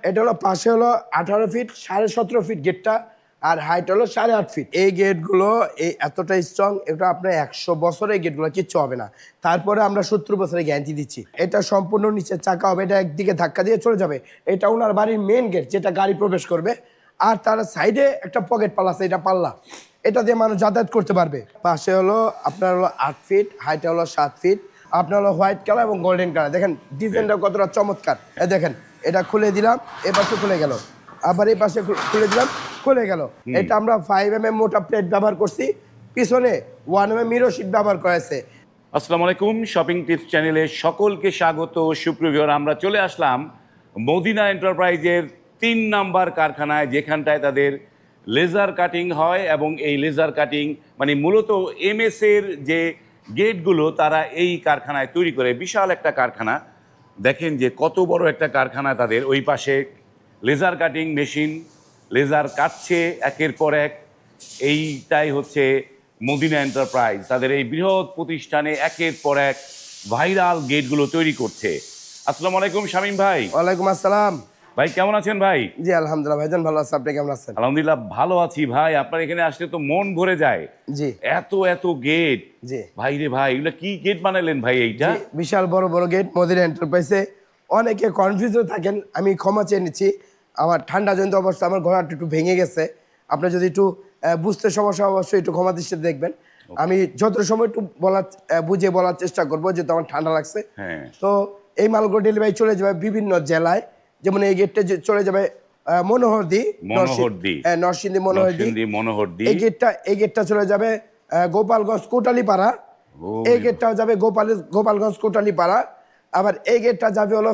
এটা হলো পাশে হলো 18 ফিট 17.5 ফিট গেটটা, আর হাইট হলো 8.5 ফিট। এই গেটগুলো এই এতটা স্ট্রং, এটা আপনার 100 বছরের গেটগুলো কিচ্ছু হবে না। তারপরে আমরা 70 বছরের গ্যারান্টি দিচ্ছি। এটা সম্পূর্ণ নিচের চাকা হবে, এটা একদিকে ধাক্কা দিয়ে চলে যাবে। এটা ওনার বাড়ির মেন গেট, যেটা গাড়ি প্রবেশ করবে। আর তার সাইডে একটা পকেট পাল্লা আছে, এটা পাল্লা, এটা দিয়ে মানুষ যাতায়াত করতে পারবে। পাশে হলো আপনার হলো 8 ফিট, হাইট হলো 7 ফিট। আপনার হলো হোয়াইট কালার এবং গোল্ডেন কালার। দেখেন ডিজাইনটা কতটা চমৎকার। দেখেন এটা খুলে দিলাম, এ পাশে খুলে গেল, আবার এই পাশে খুলে দিলাম, খুলে গেল। এটা আমরা 5mm মোটা প্লেট ব্যবহার করছি, পিছনে 1mm মিরর শীট ব্যবহার করেছে। আসসালামু আলাইকুম, শপিং টিপস চ্যানেলে সকলকে স্বাগত। সুপ্রিয়, আমরা চলে আসলাম মদিনা এন্টারপ্রাইজের 3 নাম্বার কারখানায়, যেখানটায় তাদের লেজার কাটিং হয়। এবং এই লেজার কাটিং মানে মূলত এমএস এর যে গেটগুলো তারা এই কারখানায় তৈরি করে। বিশাল একটা কারখানা, দেখেন যে কত বড় একটা কারখানা তাদের। ওই পাশে লেজার কাটিং মেশিন, লেজার কাটছে একের পর এক। এইটাই হচ্ছে মদিনা এন্টারপ্রাইজ, তাদের এই বৃহৎ প্রতিষ্ঠানে একের পর এক ভাইরাল গেটগুলো তৈরি করছে। আসসালামু আলাইকুম শামীম ভাই। ওয়ালাইকুম আসসালাম ভাই কেমন আছেন ভাই? জি আলহামদুলিল্লাহ ভাইজান, ভালো আছে, আপনি কেমন আছেন? আলহামদুলিল্লাহ ভালো আছি ভাই। আপনার এখানে আসলে তো মন ভরে যায়। জি এত এত গেট জি ভাই রে ভাই, এগুলো কি গেট বানালেন ভাই? এইটা বিশাল বড় বড় গেট মদিনা এন্টারপ্রাইজে। অনেকে কনফিউজ থাকেন, আমি ক্ষমা চেয়ে নিচ্ছি। আমার ঠান্ডা জনিত অবস্থা, আমার ঘোড়াটা একটু ভেঙে গেছে। আপনি যদি একটু বুঝতে সমস্যা, অবশ্যই একটু ক্ষমা দৃষ্টিতে দেখবেন। আমি যত সময় একটু বুঝিয়ে বলার চেষ্টা করবো, যেহেতু আমার ঠান্ডা লাগছে। হ্যাঁ, তো এই মালগুলো ডেলিভারি চলে যাবে বিভিন্ন জেলায়। যেমন এই গেটটা চলে যাবে মনোহরদী, নরসিংদী মনোহরদী। এই গেটটা চলে যাবে গোপালগঞ্জ কোটালীপাড়া। এই গেটটাও যাবে গোপালগঞ্জ কোটালীপাড়া। আবার এই গেটটা যাবে হলো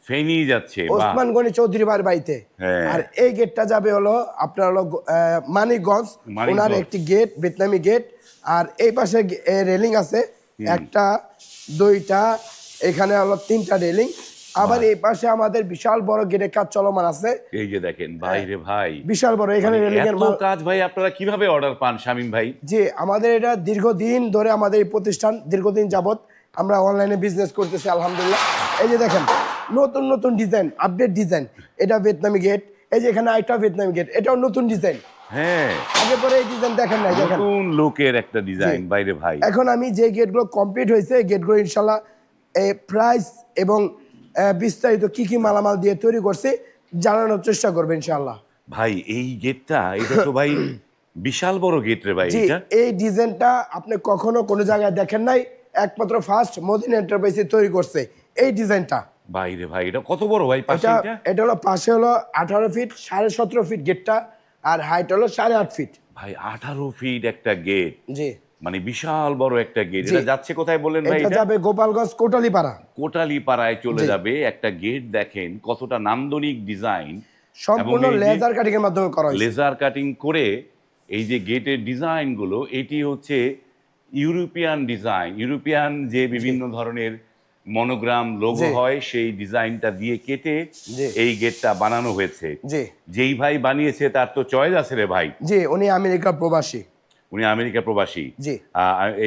ফেনী যাচ্ছে ওসমান গনি চৌধুরী বাড়িতে। আর এই গেটটা যাবে হলো আপনার হলো মানিকগঞ্জ, ওনার একটি গেট, ভিয়েতনামি গেট। আর এই পাশে রেলিং আছে, একটা দুইটা, এখানে হলো 3টা রেলিং। আবার এই পাশে আমাদের বিশাল বড় গেটের কাজ চলমান আছে। এই যে দেখেন ভাই রে ভাই, বিশাল বড় এখানে রেলিং এর কাজ। ভাই আপনারা কিভাবে অর্ডার পান শামীম ভাই? জি আমাদের এটা দীর্ঘদিন ধরে, আমাদের এই প্রতিষ্ঠান দীর্ঘদিন যাবত আমরা অনলাইনে বিজনেস করতেছি আলহামদুলিল্লাহ। এই যে দেখেন নতুন নতুন ডিজাইন, আপডেট ডিজাইন। এটা ভিয়েতনামি গেট, এই যে এখানে আরেকটা ভিয়েতনামি গেট, এটাও নতুন ডিজাইন। হ্যাঁ, আগে পরে এই ডিজাইন দেখেন না, দেখেন নতুন লুকের একটা ডিজাইন বাইরে ভাই। এখন আমি যে গেটগুলো কমপ্লিট হয়েছে, গেটগুলো ইনশাআল্লাহ প্রাইস এবং বিস্তারিত কি কি মালামাল দিয়ে তৈরি করছি জানানোর চেষ্টা করবে ইনশাআল্লাহ। ভাই এই গেটটা, এটা তো ভাই বিশাল বড় গেট রে ভাই। এটা এই ডিজাইনটা আপনি কখনো কোনো জায়গায় দেখেন নাই, একমাত্র ফার্স্ট মদিনা এন্টারপ্রাইজে তৈরি করছে এই ডিজাইনটা। বাইরে ভাই এটা কত বড় ভাই? পাশে এটা হলো পাশে হলো 18 ফিট 17.5 ফিট গেটটা, আর হাইট হলো 8.5 ফিট। ভাই 18 ফিট একটা গেট, জি মানে বিশাল বড় একটা গেট। এটা যাচ্ছে কোথায় বললেন ভাই? এটা যাবে গোপালগঞ্জ কোটালীপাড়া। কোটালীপাড়ায় চলে যাবে একটা গেট। দেখেন কতটা নান্দনিক ডিজাইন, সম্পূর্ণ লেজার কাটিং এর মাধ্যমে করা হয়েছে। লেজার কাটিং করে এই যে গেটের ডিজাইন গুলো, এটি হচ্ছে ইউরোপিয়ান ডিজাইন। ইউরোপিয়ান যে বিভিন্ন ধরনের মনোগ্রাম লোগো হয়, সেই ডিজাইনটা দিয়ে কেটে এই গেটটা বানানো হয়েছে। যেই ভাই বানিয়েছে তার তো চয়েস আছে রে ভাই। জি উনি আমেরিকা প্রবাসী। উনি আমেরিকা প্রবাসী।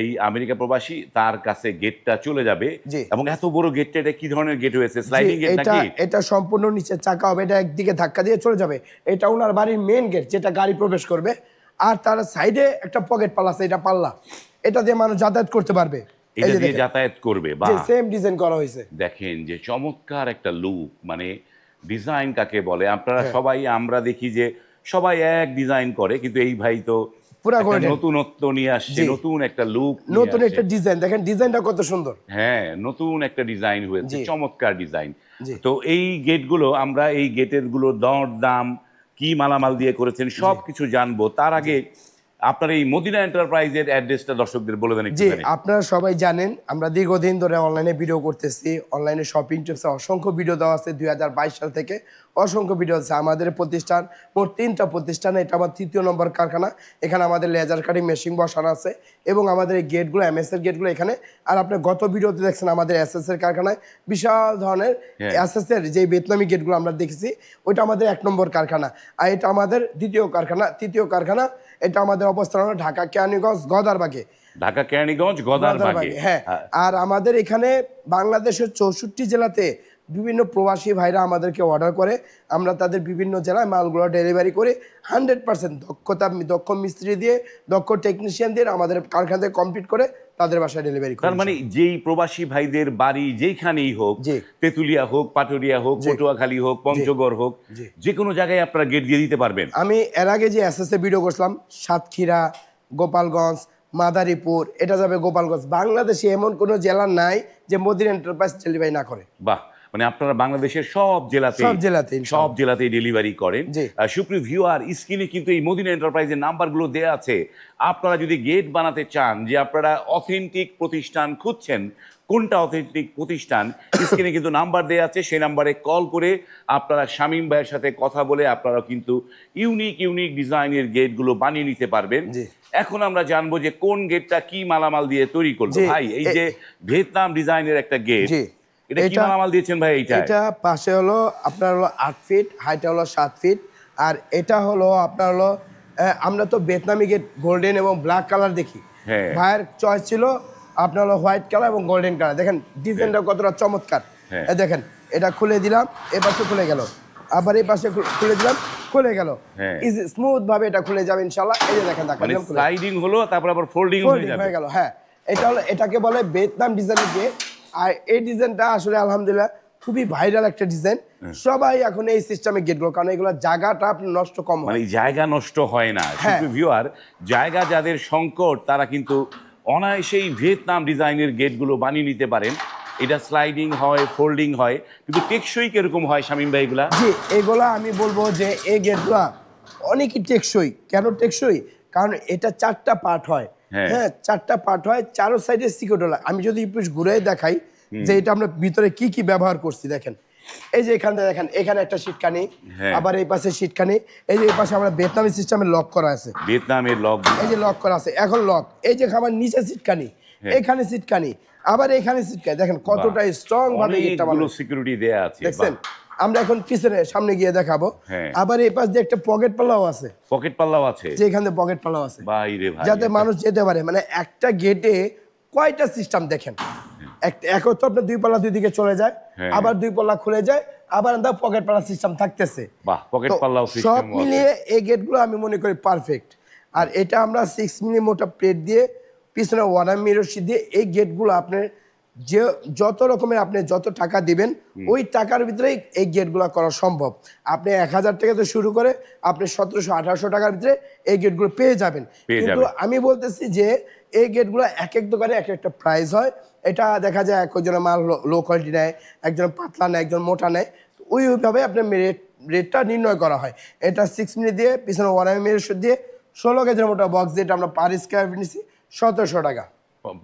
এই আমেরিকা প্রবাসী, তার কাছে গেটটা চলে যাবে। এবং এত বড় গেটটা, এটা কি ধরনের গেট হয়েছে? স্লাইডিং গেট নাকি? এটা সম্পূর্ণ নিচের চাকা হবে, এটা একদিকে ধাক্কা দিয়ে চলে যাবে। এটা ওনার বাড়ির মেন গেট, যেটা গাড়ি প্রবেশ করবে। আর তার সাইডে একটা পকেট পাল্লা আছে, এটা পাল্লা, এটা দিয়ে মানুষ যাতায়াত করতে পারবে। এটা দিয়ে যাতায়াত করবে। বা সেম ডিজাইন করা হয়েছে। দেখেন যে চমৎকার একটা লুক, মানে ডিজাইন কাকে বলে। আপনারা সবাই, আমরা দেখি যে সবাই এক ডিজাইন করে, কিন্তু এই ভাই তো নতুনত্ব নিয়ে আসছে, নতুন একটা লুক, নতুন একটা ডিজাইন। দেখেন ডিজাইনটা কত সুন্দর। হ্যাঁ, নতুন একটা ডিজাইন হয়েছে, চমৎকার ডিজাইন। তো এই গেটগুলো, আমরা এই গেটের গুলো দর দাম, কি মালামাল দিয়ে করেছেন, সবকিছু জানবো। তার আগে আপনার এই মদিনা এন্টারপ্রাইজের অ্যাড্রেসটা দর্শকদের বলে দেন। জি আপনারা সবাই জানেন আমরা দীর্ঘদিন ধরে অনলাইনে ভিডিও করতেছি। অনলাইনে শপিং টিপসে অসংখ্য ভিডিও দেওয়া আছে, 2022 সাল থেকে অসংখ্য ভিডিও আছে। আমাদের প্রতিষ্ঠান মোট 3টা প্রতিষ্ঠান, এটা আমার 3য় নম্বর কারখানা। এখানে আমাদের লেজার কাটিং মেশিন বসানো আছে এবং আমাদের এই গেটগুলো এমএস এর গেটগুলো এখানে। আর আপনি গত ভিডিওতে দেখছেন আমাদের এসএস এর কারখানায় বিশাল ধরনের এসএস এর যে ভিয়েতনামি গেটগুলো আমরা দেখেছি, ওইটা আমাদের 1 নম্বর কারখানা। আর এটা আমাদের 2য় কারখানা, 3য় কারখানা। এটা আমাদের অবস্থান হলো ঢাকা কেরানীগঞ্জ গদারবাগে। ঢাকা কেরানীগঞ্জ গদারবাগে, হ্যাঁ। আর আমাদের এখানে বাংলাদেশের 64 জেলাতে বিভিন্ন প্রবাসী ভাইরা আমাদেরকে অর্ডার করে, আমরা তাদের বিভিন্ন জেলায় মালগুলো ডেলিভারি করে 100% দক্ষ মিস্ত্রি দিয়ে, দক্ষ টেকনিশিয়ান দিয়ে আমাদের কারখানা থেকে কমপ্লিট করে তাদের বাসায় ডেলিভারি করি। তার মানে যেই প্রবাসী ভাইদের বাড়ি যেইখানেই হোক, জি। তেঁতুলিয়া হোক, পাটুরিয়া হোক, পটুয়াখালী হোক, পঞ্চগড় হোক, জি। যে কোনো জায়গায় আপনারা গেট দিয়ে দিতে পারবেন। আমি এর আগে যে এসএসএ ভিডিও করছিলাম, সাতক্ষীরা, গোপালগঞ্জ, মাদারীপুর, এটা যাবে গোপালগঞ্জ। বাংলাদেশে এমন কোনো জেলা নাই যে মদিনা এন্টারপ্রাইজ ডেলিভারি না করে। বাহ, মানে আপনারা বাংলাদেশের সব জেলাতেই ডেলিভারি করেন। জি। সুপ্রিয় ভিউয়ার, স্ক্রিনে কিন্তু এই মদিনা এন্টারপ্রাইজের নাম্বারগুলো দেয়া আছে। আপনারা যদি গেট বানাতে চান, যে আপনারা অথেন্টিক প্রতিষ্ঠান খুঁজছেন, কোনটা অথেন্টিক প্রতিষ্ঠান, স্ক্রিনে কিন্তু নাম্বার দেয়া আছে, সেই নাম্বারে কল করে আপনারা শামীম ভাইয়ের সাথে কথা বলে আপনারা কিন্তু ইউনিক ডিজাইনের গেটগুলো বানিয়ে নিতে পারবেন। জি। এখন আমরা জানবো যে কোন গেটটা কি মালামাল দিয়ে তৈরি করলো। জি। ভাই, এই যে ভিয়েতনাম ডিজাইনের একটা গেট, জি। এটা কি মালামাল দিয়েছেন ভাই? এটা পাশে হলো আপনার হলো 8 ফিট, হাইট হলো 7 ফিট, আর এটা হলো আপনার হলো আমরা তো ভিয়েতনামি গেট গোল্ডেন এবং ব্ল্যাক কালার দেখি। হ্যাঁ। ভাইয়ের চয়েস ছিল আপনার হলো হোয়াইট কালার এবং গোল্ডেন কালার। দেখেন ডিজাইনটা কতটা চমৎকার। হ্যাঁ। দেখেন এটা খুলে দিলাম, এই পাশে খুলে গেল, আবার এই পাশে খুলে দিলাম, খুলে গেল। হ্যাঁ। ইজি স্মুথ ভাবে এটা খুলে যাবে ইনশাআল্লাহ। এই যে দেখেন মানে স্লাইডিং হলো, তারপর আবার ফোল্ডিং হয়ে যাবে। হয়ে গেল। হ্যাঁ, এটা হলো, এটাকে বলে ভিয়েতনাম ডিজাইনের গেট। আর এই ডিজাইনটা আসলে আলহামদুলিল্লাহ খুবই ভাইরাল একটা ডিজাইন। সবাই এখন এই সিস্টেমে গেটগুলো, কারণ এগুলো জায়গাটা আপনার নষ্ট কম হয়। মানে জায়গা নষ্ট হয় না। ভিউয়ার, জায়গা যাদের সংকট তারা কিন্তু অনায়াসেই ভিয়েতনাম ডিজাইনের গেটগুলো বানিয়ে নিতে পারেন। এটা স্লাইডিং হয়, ফোল্ডিং হয়, কিন্তু টেকসই কিরকম হয় শামীম ভাই এগুলা? জি, এগুলা আমি বলবো যে এই গেটগুলা অনেকই টেকসই। কেন টেকসই? কারণ এটা 4টা পার্ট হয়। হ্যাঁ, 4টা পার্ট হয়, চারো সাইডে সিকিউরিটি। আমি যদি একটু ঘুরে দেখাই যে এটা আমরা ভিতরে কি কি ব্যবহার করছি, দেখেন এই যে এখানে দেখেন, এখানে একটা সিটকানি, আবার এই পাশে সিটকানি, এই যে এই পাশে আমরা ভিয়েতনামি সিস্টেমে লক করা আছে, ভিয়েতনামের লক, এই যে লক করা আছে এখন লক। এই যে খাবার নিচে সিটকানি, এখানে সিটকানি, আবার এখানে সিটকানি। দেখেন কতটা স্ট্রং ভাবে এটা বানানো, সিকিউরিটি দেয়া আছে। দেখছেন? আমরা এখন পিছনে সামনে গিয়ে দেখাবো। আবার এই পাশ দিয়ে একটা পকেট পাল্লাও আছে, পকেট পাল্লাও আছে, যে এখানে পকেট পাল্লাও আছে, বাইরে ভাই, যাতে মানুষ যেতে পারে। মানে একটা গেটে কয়টা সিস্টেম দেখেন, এক তো আপনার 2 পাল্লা 2 দিকে চলে যায়, আবার 2 পাল্লা খুলে যায়, আবার আমরা পকেট পাল্লা সিস্টেম থাকতেছে। বাহ, পকেট পাল্লাও সিস্টেম। সব মিলিয়ে এই গেটগুলো আমি মনে করি পারফেক্ট। আর এটা আমরা 6 মিলি মোটা প্লেট দিয়ে, পিছনে 1 মিটার শীট দিয়ে এই গেটগুলো আপনার যে যত রকমের আপনি যত টাকা দিবেন ওই টাকার ভিতরেই এই গেটগুলো করা সম্ভব। আপনি 1000 টাকা থেকে শুরু করে আপনি 1700-1800 টাকার ভিতরে এই গেটগুলো পেয়ে যাবেন। কিন্তু আমি বলতেছি যে এই গেটগুলো এক এক দোকানে এক একটা প্রাইস হয়। এটা দেখা যায় একজনের মাল লো কোয়ালিটি নেয়, একজন পাতলা নেয়, একজন মোটা নেয়, ওইভাবে আপনার রেটটা নির্ণয় করা হয়। এটা 6 মিলি দিয়ে, পিছনে 1 মিটার দিয়ে 16 কেজির মোটা বক্স, যেটা আমরা পার স্কোয়ার ফিট নিচ্ছি 1700 টাকা।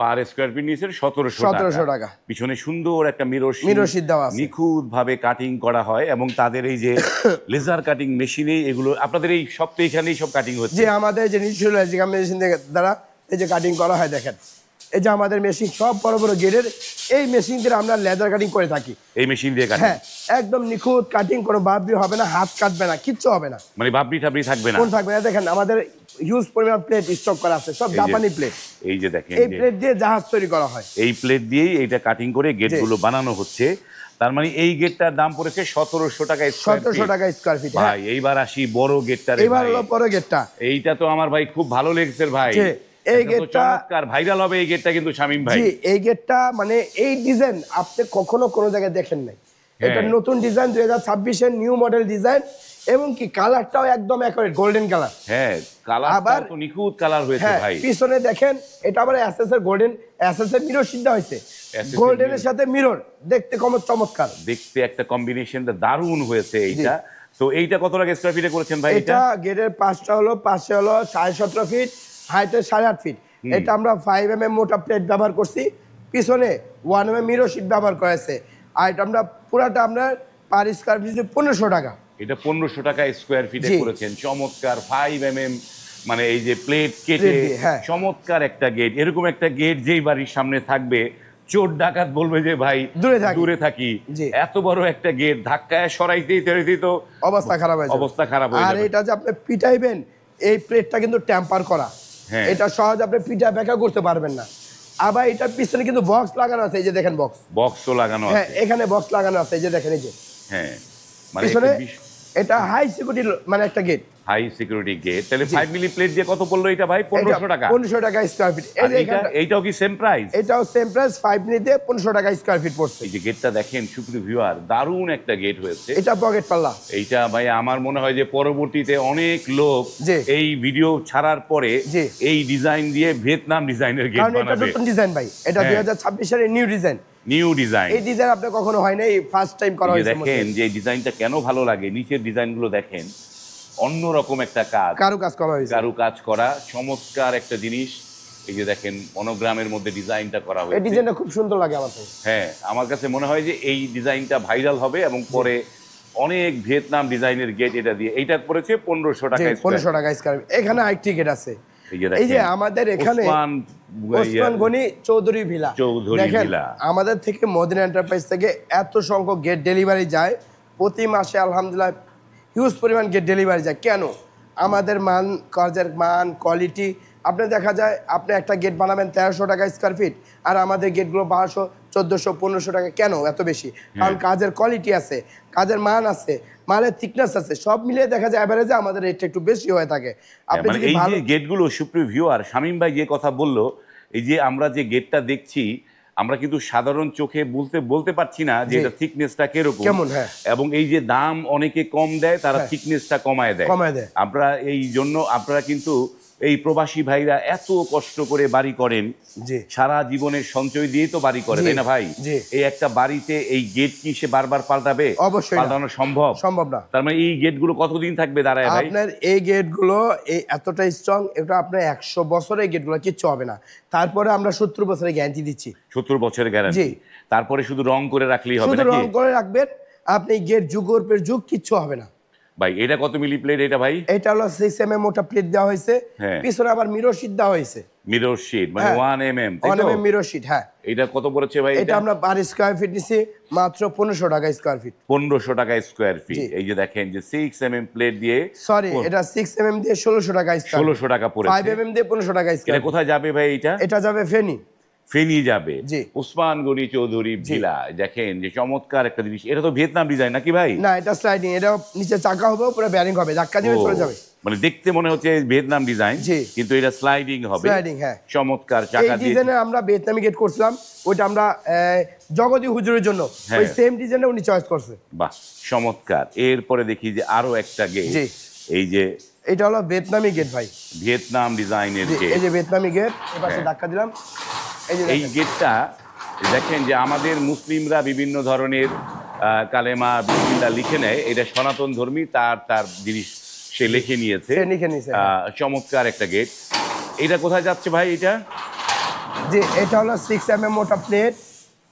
পার স্কয়ার ফিট নিচে 1700 টাকা। পিছনে সুন্দর একটা মিরর শীট দেওয়া আছে, নিখুঁত ভাবে কাটিং করা হয়, এবং তাদের এই যে লেজার কাটিং মেশিনে এগুলো আপনাদের এই সপ্তাহে এখানেই সব কাটিং হচ্ছে। যে আমাদের যে নিজস্ব মেশিন দ্বারা এই যে কাটিং করা হয়। দেখেন এই যে আমাদের মেশিন সব বড় বড় গেটের এই মেশিন দিয়ে আমরা লেজার কাটিং করে থাকি। এই মেশিন দিয়ে কাটিং, হ্যাঁ, একদম নিখুঁত কাটিং, কোনো বাবরি হবে না, হাত কাটবে না, কিচ্ছু হবে না, মানে বাবরি টাবরি থাকবে না, কোন থাকবে না। দেখেন আমাদের হিউজ পরিমাণ প্লেট স্টক করা আছে, সব জাপানি প্লেট। এই যে দেখেন, এই প্লেট দিয়ে জাহাজ তৈরি করা হয়, এই প্লেট দিয়েই এইটা কাটিং করে গেটগুলো বানানো হচ্ছে। তার মানে এই গেটটার দাম পড়েছে 1700 টাকা, 1700 টাকা স্কয়ার ফিট। ভাই এইবার আসি বড় গেটটা। এবার হলো বড় গেটটা। এইটা তো আমার ভাই খুব ভালো লেগেছে ভাই। এই গেটটা চমৎকার ভাইরাল হবে এই গেটটা কিন্তু শামীম ভাই। জি, এই গেটটা মানে এই ডিজাইন আপনি কখনো কোনো জায়গায় দেখেন নাই। এটা নতুন ডিজাইন, 2026 এর নিউ মডেল ডিজাইন, এবং কি কালারটাও একদম একেবারে গোল্ডেন কালার। হ্যাঁ, কালার তো নিখুঁত কালার হয়েছে ভাই। পিছনে দেখেন এটা আবার এসএস এর গোল্ডেন, এসএস এর মিরর সিদ্ধ হয়েছে, গোল্ডেনের সাথে মিরর, দেখতে কম চমৎকার, দেখতে একটা কম্বিনেশনটা দারুণ হয়েছে এইটা। তো এইটা কত টাকা স্কয়ার ফিটে করেছেন ভাই? এটা গেটের পাশে হলো 17.5 ফিট, হাইটে 8.5 ফিট। এটা আমরা 5 mm মোটা প্লেট ব্যবহার করছি, পিছনে 1 mm মিরর শীট ব্যবহার করেছে। আর এটা আমরা পুরাটা আপনার পার স্কয়ার ফিট 1500 টাকা। এটা 1500 টাকা স্কয়ার ফিটে করেছেন। চমৎকার 5 mm মানে এই যে প্লেট কেটে চমৎকার একটা গেট। এরকম একটা গেট যেই বাড়ির সামনে থাকবে, চোর ডাকাত বলবে যে ভাই দূরে থাকি। এত বড় একটা গেট ধাক্কায় সরাইতেই তো অবস্থা খারাপ হয়ে যাবে। আর এটা যে আপনি পিটাইবেন, এই প্লেটটা কিন্তু টেম্পার করা, এটা সহজ আপনি পিটা ব্যাকা করতে পারবেন না। আবার এটার পিছনে কিন্তু বক্স লাগানো আছে, এই যে দেখেন বক্স। বক্সও লাগানো হ্যাঁ, আছে। এখানে বক্স লাগানো আছে, এই যে দেখেন, এই যে হ্যাঁ, মানে পিছনে এটা হাই সিকিউরিটি মানে একটা গেট। High security gate. তাহলে 5 মিলি প্লেট দিয়ে কত পড়লো এটা ভাই? 1500 টাকা। 1500 টাকা স্কয়ার ফিট। এই আর যে এইটাও কি সেম প্রাইস? এটাও সেম প্রাইস, 5 মিনিটে 1500 টাকা স্কয়ার ফিট পড়ছে। এই যে গেটটা দেখেন সুপ্রিয় ভিউয়ার, দারুণ একটা গেট হয়েছে। এটা পকেট পাল্লা। এইটা ভাই আমার মনে হয় যে পরবর্তীতে অনেক লোক জি। এই ভিডিও ছাড়ার পরে জি। এই ডিজাইন দিয়ে ভিয়েতনাম ডিজাইনের গেট কারণ এটা বানাবে। নতুন ডিজাইন ভাই, এটা হ্যাঁ। 2026 সালের নিউ ডিজাইন। New design. এই ডিজাইন আপনি কখনো হয় না, এই ফার্স্ট টাইম করা হয়েছে। দেখেন যে ডিজাইনটা কেন ভালো লাগে, নিচের ডিজাইনগুলো দেখেন, অন্যরকম একটা কাজ, কারু কাজ করা হয়েছে। কারু কাজ করা, চমৎকার একটা জিনিস। এই যে দেখেন মনোগ্রামের মধ্যে ডিজাইনটা করা এই হয়েছে। ডিজাইনটা খুব সুন্দর লাগে আমার কাছে। হ্যাঁ, আমার কাছে মনে হয় যে এই ডিজাইনটা ভাইরাল হবে এবং পরে অনেক ভিয়েতনাম ডিজাইনের গেট এটা দিয়ে। এইটা পড়েছে 1500 টাকা। 1500 টাকা স্কয়ার ফিট। এখানে আরেকটি গেট আছে, এই যে এই যে দেখেন, আমাদের এখানে ওসমান গনি চৌধুরী ভিলা। চৌধুরী দেখেন ভিলা। আমাদের থেকে মদিনা এন্টারপ্রাইজ থেকে এত সংখ্যক গেট ডেলিভারি যায় প্রতি মাসে, আলহামদুলিল্লাহ হিউজ পরিমাণ গেট ডেলিভারি যায়। কেন? আমাদের মান, কাজের মান, কোয়ালিটি। আপনি দেখা যায় আপনি একটা গেট বানাবেন 1300 টাকা স্কয়ার ফিট, আর আমাদের গেটগুলো 1200, 1400, 1500 টাকা। কেন এত বেশি? কারণ কাজের কোয়ালিটি আছে, কাজের মান আছে, মালের থিকনেস আছে, সব মিলিয়ে দেখা যায় এভারেজে আমাদের রেটটা একটু বেশি হয়ে থাকে। আপনি মানে যদি এই ভালো যে গেটগুলো সুপ্রিয় ভিউয়ার, শামীম ভাই যে কথা বললো, এই যে আমরা যে গেটটা দেখছি, আমরা কিন্তু সাধারণ চোখে বলতে পারছি না যে জি। এটা থিকনেসটা কিরকম কেমন, হ্যাঁ। এবং এই যে দাম অনেকে কম দেয়, তারা হ্যাঁ। থিকনেসটা কমায় দেয়। কমায় দেয়। আমরা এই জন্য আপনারা কিন্তু এই প্রবাসী ভাইরা এত কষ্ট করে বাড়ি করেন, জি। সারা জীবনের সঞ্চয় দিয়েই তো বাড়ি করে, জি, তাই না ভাই? জি। এই একটা বাড়িতে এই গেট কি সে বারবার পাল্টাবে? অবশ্যই না। পাল্টানো সম্ভব সম্ভব না। তার মানে এই গেটগুলো কতদিন থাকবে দাঁড়ায় ভাই? আপনার এই গেটগুলো এই এতটা স্ট্রং, এটা আপনার 100 বছরের গেটগুলো কিচ্ছু হবে না। তারপরে আমরা 70 বছরের গ্যারান্টি দিচ্ছি। 70 বছরের গ্যারান্টি। জি। তারপরে শুধু রং করে রাখলেই হবে শুধু নাকি? রং করে রাখবেন, আপনি গেট যুগের পর যুগ কিচ্ছু হবে না। ভাই এটা কত মিলি প্লেট এটা ভাই? এটা হলো 6 mm মোটা প্লেট দেওয়া হয়েছে, হ্যাঁ। পিছনে আবার মিরর শীট দেওয়া হয়েছে। মিরর শিট মানে হ্যাঁ। 1 mm, তাই 1 তো? mm মিরর শীট, হ্যাঁ। এটা কত পড়েছে ভাই? এটা আমরা পার স্কয়ার ফিট নিছি মাত্র 1500 টাকা স্কয়ার ফিট। 1500 টাকা স্কয়ার ফিট। জি। এই যে দেখেন যে 6 mm প্লেট দিয়ে সরি, এটা 6 mm দিয়ে 1600 টাকা স্কয়ার। 1600 টাকা পড়েছে। 5 mm দিয়ে 1500 টাকা এটা স্কয়ার। কোথায় যাবে ভাই এটা? এটা যাবে ফেনী। ফেনী যাবে। জি। ওসমান গনি চৌধুরী ভিলা। দেখেন যে চমৎকার একটা জিনিস। এটা তো ভিয়েতনাম ডিজাইন নাকি ভাই? না, এটা স্লাইডিং, এটা নিচে চাকা হবে, উপরে বেয়ারিং হবে, ধাক্কা দিলে ও, চলে যাবে। মানে দেখতে মনে হচ্ছে ভিয়েতনাম ডিজাইন, জি। কিন্তু এটা স্লাইডিং হবে। স্লাইডিং, হ্যাঁ। চমৎকার এই চাকা দিয়ে। ডিজাইনে আমরা ভিয়েতনামি গেট করছিলাম, ওইটা আমরা জগদী হুজুরের জন্য হ্যাঁ। ওই সেম ডিজাইনে উনি চয়েস করছে। বাহ, চমৎকার। এরপরে দেখি যে আরো একটা গেট। জি। এই যে এটা হলো ভিয়েতনামি গেট ভাই। ভিয়েতনাম ডিজাইনের জি, গেট। এই যে ভিয়েতনামি গেট, এপাশে হ্যাঁ। ধাক্কা দিলাম, এই যে এই দেখেন। গেটটা দেখেন যে আমাদের মুসলিমরা বিভিন্ন ধরনের কালেমা বিসমিল্লাহ লিখে নেয়, এটা সনাতন ধর্মী তার জিনিস সে লিখে নিয়েছে। সে লিখে নিয়েছে। চমৎকার একটা গেট। এটা কোথায় যাচ্ছে ভাই এটা? জি, এটা হলো 6 mm মোটা প্লেট,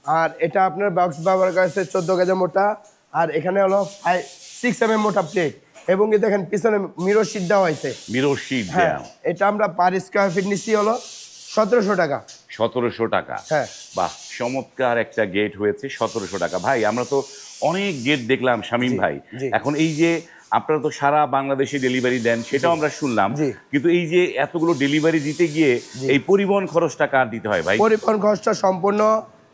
আর এটা আপনার বক্স ব্যবহার করেছে 14 গজ মোটা, আর এখানে হলো 6 mm মোটা প্লেট, এবং এই দেখেন পিছনে মিরর শীট দেওয়া হয়েছে। মিরর শিট হ্যাঁ, দেয়া। এটা আমরা পার স্কয়ার ফিট নিচ্ছি হলো 1700 টাকা। 1700 টাকা। হ্যাঁ। বাহ, চমৎকার একটা গেট হয়েছে 1700 টাকা। ভাই আমরা তো অনেক গেট দেখলাম শামীম জি, ভাই। জি। এখন এই যে আপনারা তো সারা বাংলাদেশে ডেলিভারি দেন, সেটাও আমরা শুনলাম, জি। কিন্তু এই যে এতগুলো ডেলিভারি দিতে গিয়ে এই পরিবহন খরচটা কার দিতে হয় ভাই? পরিবহন খরচটা সম্পূর্ণ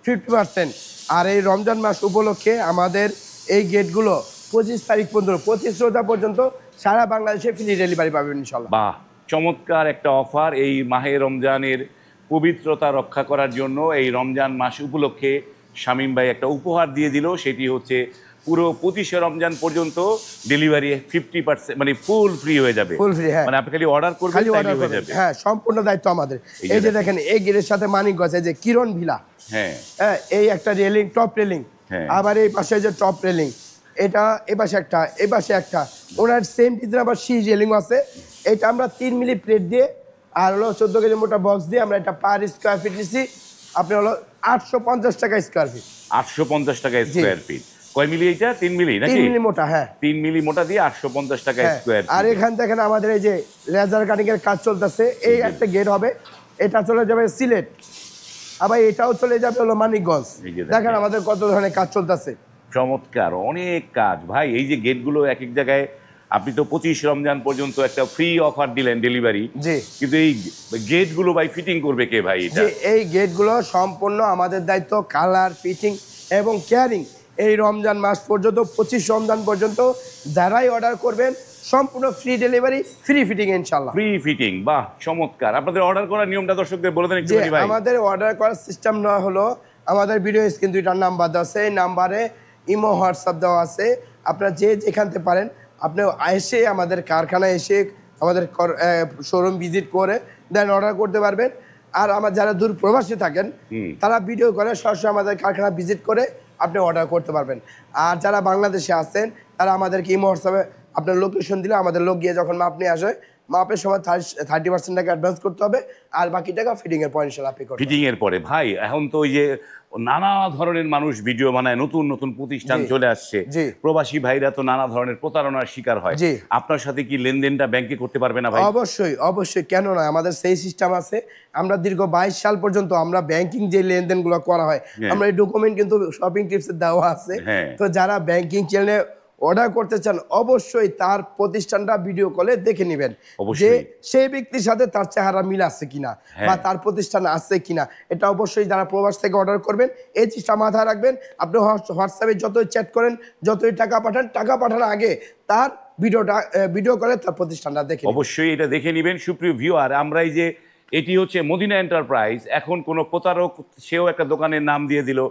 50%। আর এই রমজান মাস উপলক্ষে আমাদের এই গেটগুলো 25 তারিখ পর্যন্ত, 25 রোজা পর্যন্ত সারা বাংলাদেশে ফ্রি ডেলিভারি পাবেন ইনশাল্লাহ। বাহ, চমৎকার একটা অফার। এই মাহে রমজানের পবিত্রতা রক্ষা করার জন্য এই রমজান মাস উপলক্ষে শামীম ভাই একটা উপহার দিয়ে দিল, সেটি হচ্ছে পুরো 25শে রমজান পর্যন্ত ডেলিভারি 50%, মানে ফুল ফ্রি হয়ে যাবে। ফুল ফ্রি, হ্যাঁ। মানে আপনি খালি অর্ডার করবেন খালি তাইলে অর্ডার হয়ে করবেন, যাবে। হ্যাঁ, সম্পূর্ণ দায়িত্ব আমাদের। এই যে এই যে দেখেন এই গেটের সাথে মানিকগঞ্জ, এই যে কিরণ ভিলা, হ্যাঁ। হ্যাঁ, এই একটা রেলিং, টপ রেলিং, হ্যাঁ। আবার এই পাশে যে টপ রেলিং, এটা এ পাশে একটা, এ পাশে একটা, ওনার সেম ডিজাইন আবার সি রেলিং আছে। এটা আমরা 3 মিলি প্লেট দিয়ে আর হলো 14 কেজি মোটা বক্স দিয়ে আমরা এটা পার স্কয়ার ফিট নিচ্ছি আপনি হলো 850 টাকা স্কয়ার ফিট। 850 টাকা স্কোয়ার ফিট। কয় মিলি এটা? 3 মিলি 3 নাকি? মিলি মোটা, হ্যাঁ। 3 মিলি মোটা দিয়ে 850 টাকা হ্যাঁ। স্কোয়ার আর ফিট। এখান দেখেন আমাদের এই যে লেজার কাটিং এর কাজ চলতেছে, এই একটা গেট হবে, এটা চলে যাবে সিলেট, আবার এটাও চলে যাবে হলো মানিকগঞ্জ। এই যে দেখেন। দেখেন আমাদের কত ধরনের কাজ চলতেছে। চমৎকার, অনেক কাজ ভাই। এই যে গেটগুলো এক এক জায়গায় আপনি তো 25 রমজান পর্যন্ত একটা ফ্রি অফার দিলেন ডেলিভারি, জি কিন্তু এই গেটগুলো ভাই ফিটিং করবে কে ভাই এটা? যে এই গেটগুলো সম্পূর্ণ আমাদের দায়িত্ব, কালার ফিটিং এবং কেয়ারিং। এই রমজান মাস পর্যন্ত 25 রমজান পর্যন্ত যারাই অর্ডার করবেন সম্পূর্ণ ফ্রি ডেলিভারি, ফ্রি ফিটিং ইনশাল্লাহ। ফ্রি ফিটিং, বাহ চমৎকার। আপনাদের অর্ডার করার নিয়মটা দর্শকদের বলে দেন একটু যে ভাই। আমাদের অর্ডার করার সিস্টেম না হলো, আমাদের ভিডিও স্ক্রিন 2টা নাম্বার দেওয়া আছে, এই নাম্বারে ইমো হোয়াটসঅ্যাপ দেওয়া আছে। আপনারা যে যেখানতে পারেন আপনি এসে আমাদের কারখানায় এসে আমাদের শোরুম ভিজিট করে দেন অর্ডার করতে পারবেন। আর আমার যারা দূর প্রবাসী থাকেন তারা ভিডিও করে সরাসরি আমাদের কারখানা ভিজিট করে আপনি অর্ডার করতে পারবেন। আর যারা বাংলাদেশে আছেন তারা আমাদেরকে ইমো হোয়াটসঅ্যাপে আপনার লোকেশন দিলে আমাদের লোক গিয়ে যখন মাপ নিয়ে আসে, মাপের সময় 30% টাকা অ্যাডভান্স করতে হবে, আর বাকি টাকা ফিটিংয়ের পর ইনশাল্লাহ পে করতে হবে। ফিটিং এর পরে ভাই এখন তো ওই যে নানা ধরনের মানুষ ভিডিও বানায়, নতুন নতুন প্রতিষ্ঠান জি, চলে আসছে, জি। প্রবাসী ভাইরা তো নানা ধরনের প্রতারণার শিকার হয়। জি। আপনার সাথে কি লেনদেনটা ব্যাংকে করতে পারবে না ভাই? অবশ্যই অবশ্যই, কেন নয়, আমাদের সেই সিস্টেম আছে। আমরা দীর্ঘ 22 সাল পর্যন্ত আমরা ব্যাংকিং যে লেনদেনগুলো করা হয়, আমরা এই ডকুমেন্ট কিন্তু শপিং টিপসে দেওয়া আছে। হ্যাঁ। তো যারা ব্যাংকিং চ্যানেলে অর্ডার করতে চান অবশ্যই তার প্রতিষ্ঠানটা ভিডিও কলে দেখে নেবেন যে অবশ্যই। সেই ব্যক্তির সাথে তার চেহারা মিল আছে কিনা বা তার প্রতিষ্ঠান আছে কিনা। এটা অবশ্যই যারা প্রবাস থেকে অর্ডার করবেন এই জিনিসটা মাথায় রাখবেন। আপনি হোয়াটসঅ্যাপে যতই চ্যাট করেন, যতই টাকা পাঠান, টাকা পাঠানোর আগে তার ভিডিও করে তার প্রতিষ্ঠানটা দেখে নেবেন। অবশ্যই এটা দেখে নেবেন। সুপ্রিয় ভিউয়ার, আমরা এই যে এটি হচ্ছে মদিনা এন্টারপ্রাইজ, এখন কোন প্রতারক সেও একটা দোকানের নাম দিয়ে দিল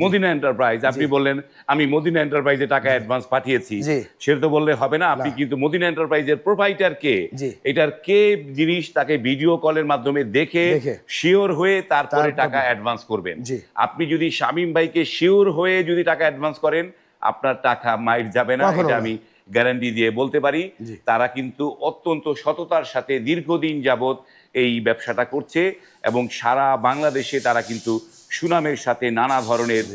মদিনা এন্টারপ্রাইজ, আপনি বললেন আমি মদিনা এন্টারপ্রাইজে টাকা অ্যাডভান্স পাঠিয়েছি, জি। সেটা তো বললে হবে না। আপনি কিন্তু মদিনা এন্টারপ্রাইজের প্রোপাইটার কে, জি। এটার কে জিনিস তাকে ভিডিও কলের মাধ্যমে দেখে শিওর হয়ে তারপরে টাকা অ্যাডভান্স করবেন। জি। আপনি যদি শামীম ভাইকে শিওর হয়ে যদি টাকা অ্যাডভান্স করেন আপনার টাকা মাইর যাবে না, কখনো এটা না। আমি গ্যারান্টি দিয়ে বলতে পারি। জি। তারা কিন্তু অত্যন্ত সততার সাথে দীর্ঘদিন যাবৎ এই ব্যবসাটা করছে এবং সারা বাংলাদেশে তারা কিন্তু সুনামের সাথে নানা ধরনের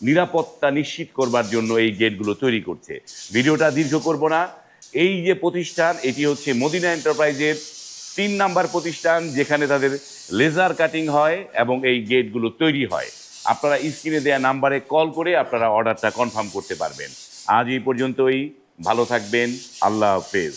নিরাপত্তা নিশ্চিত করবার জন্য এই গেটগুলো তৈরি করছে। ভিডিওটা দীর্ঘ করব না। এই যে প্রতিষ্ঠান, এটি হচ্ছে মদিনা এন্টারপ্রাইজের 3 নাম্বার প্রতিষ্ঠান, যেখানে তাদের লেজার কাটিং হয় এবং এই গেটগুলো তৈরি হয়। আপনারা স্ক্রিনে দেওয়া নাম্বারে কল করে আপনারা অর্ডারটা কনফার্ম করতে পারবেন। আজ এই পর্যন্তই, ভালো থাকবেন, আল্লাহ হাফেজ।